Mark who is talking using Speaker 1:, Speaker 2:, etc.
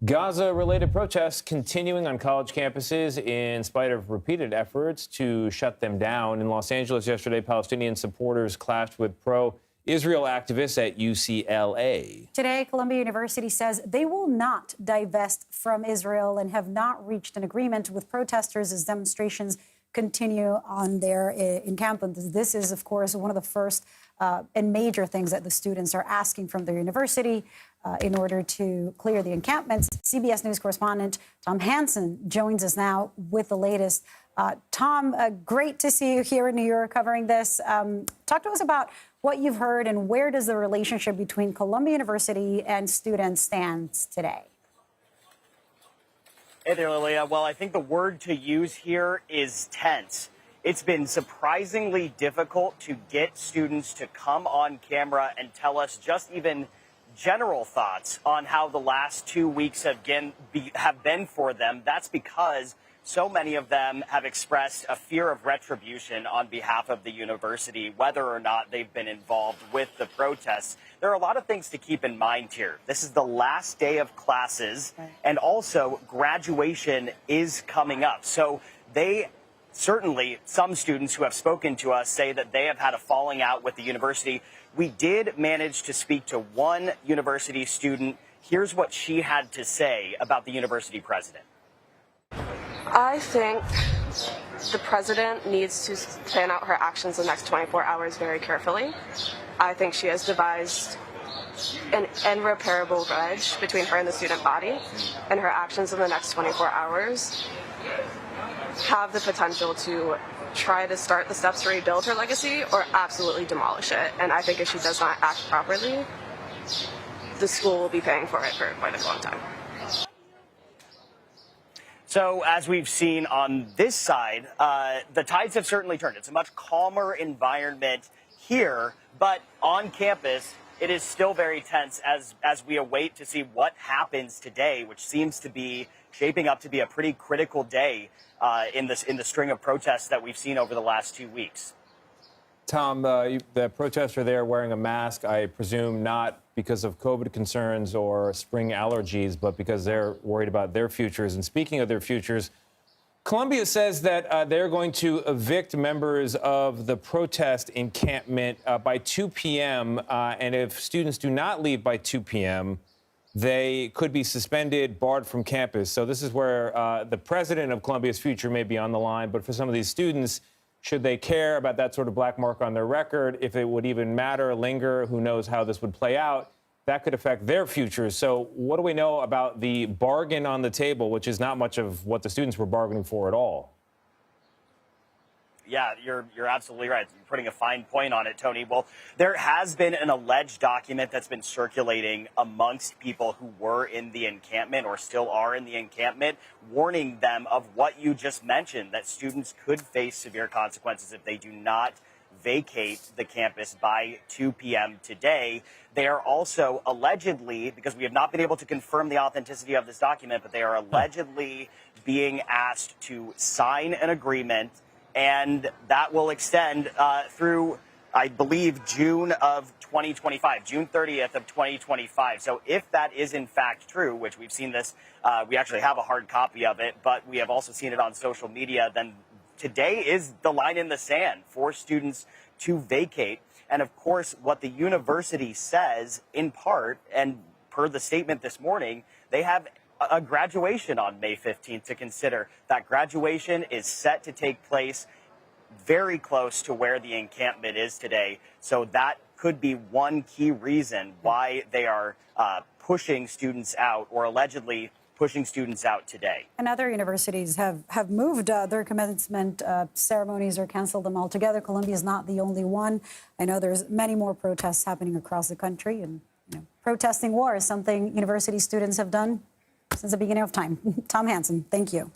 Speaker 1: Gaza-related protests continuing on college campuses in spite of repeated efforts to shut them down. In Los Angeles yesterday, Palestinian supporters clashed with pro-Israel activists at UCLA.
Speaker 2: Today, Columbia University says they will not divest from Israel and have not reached an agreement with protesters as demonstrations continue on their encampment. This is, of course, one of the first and major things that the students are asking from their university in order to clear the encampments. CBS News correspondent Tom Hansen joins us now with the latest. Tom, great to see you here in New York covering this. Talk to us about what you've heard and where does the relationship between Columbia University and students stand today?
Speaker 3: Hey there, Lilia. Well, I think the word to use here is tense. It's been surprisingly difficult to get students to come on camera and tell us just even general thoughts on how the last 2 weeks have been for them. That's because so many of them have expressed a fear of retribution on behalf of the university, whether or not they've been involved with the protests. There are a lot of things to keep in mind here. This is the last day of classes, and also graduation is coming up. So certainly, some students who have spoken to us say that they have had a falling out with the university. We did manage to speak to one university student. Here's what she had to say about the university president.
Speaker 4: I think the president needs to plan out her actions the next 24 hours very carefully. I think she has devised an irreparable grudge between her and the student body, and her actions in the next 24 hours have the potential to try to start the steps to rebuild her legacy or absolutely demolish it. And I think if she does not act properly, the school will be paying for it for quite a long time.
Speaker 3: So as we've seen on this side, the tides have certainly turned. It's a much calmer environment here, but on campus, it is still very tense as we await to see what happens today, which seems to be shaping up to be a pretty critical day in the string of protests that we've seen over the last 2 weeks.
Speaker 1: Tom, the protests are there wearing a mask, I presume not because of COVID concerns or spring allergies, but because they're worried about their futures. And speaking of their futures, Columbia says that they're going to evict members of the protest encampment by 2 p.m. And if students do not leave by 2 p.m., they could be suspended, barred from campus. So this is where the president of Columbia's future may be on the line. But for some of these students, should they care about that sort of black mark on their record, if it would even matter, linger, who knows how this would play out, that could affect their futures. So what do we know about the bargain on the table, which is not much of what the students were bargaining for at all?
Speaker 3: Yeah, you're absolutely right. You're putting a fine point on it, Tony. Well, there has been an alleged document that's been circulating amongst people who were in the encampment or still are in the encampment, warning them of what you just mentioned, that students could face severe consequences if they do not vacate the campus by 2 p.m. today. They are also allegedly, because we have not been able to confirm the authenticity of this document, but they are allegedly being asked to sign an agreement, and that will extend through, I believe, June of 2025, June 30th of 2025. So if that is in fact true, which we've seen this, we actually have a hard copy of it, but we have also seen it on social media, then today is the line in the sand for students to vacate. And of course, what the university says in part, and per the statement this morning, they have a graduation on May 15th to consider. That graduation is set to take place very close to where the encampment is today. So that could be one key reason why they are pushing students out, or allegedly pushing students out today.
Speaker 2: And other universities have moved their commencement ceremonies or canceled them altogether. Columbia is not the only one. I know there's many more protests happening across the country, and protesting war is something university students have done since the beginning of time. Tom Hansen, thank you.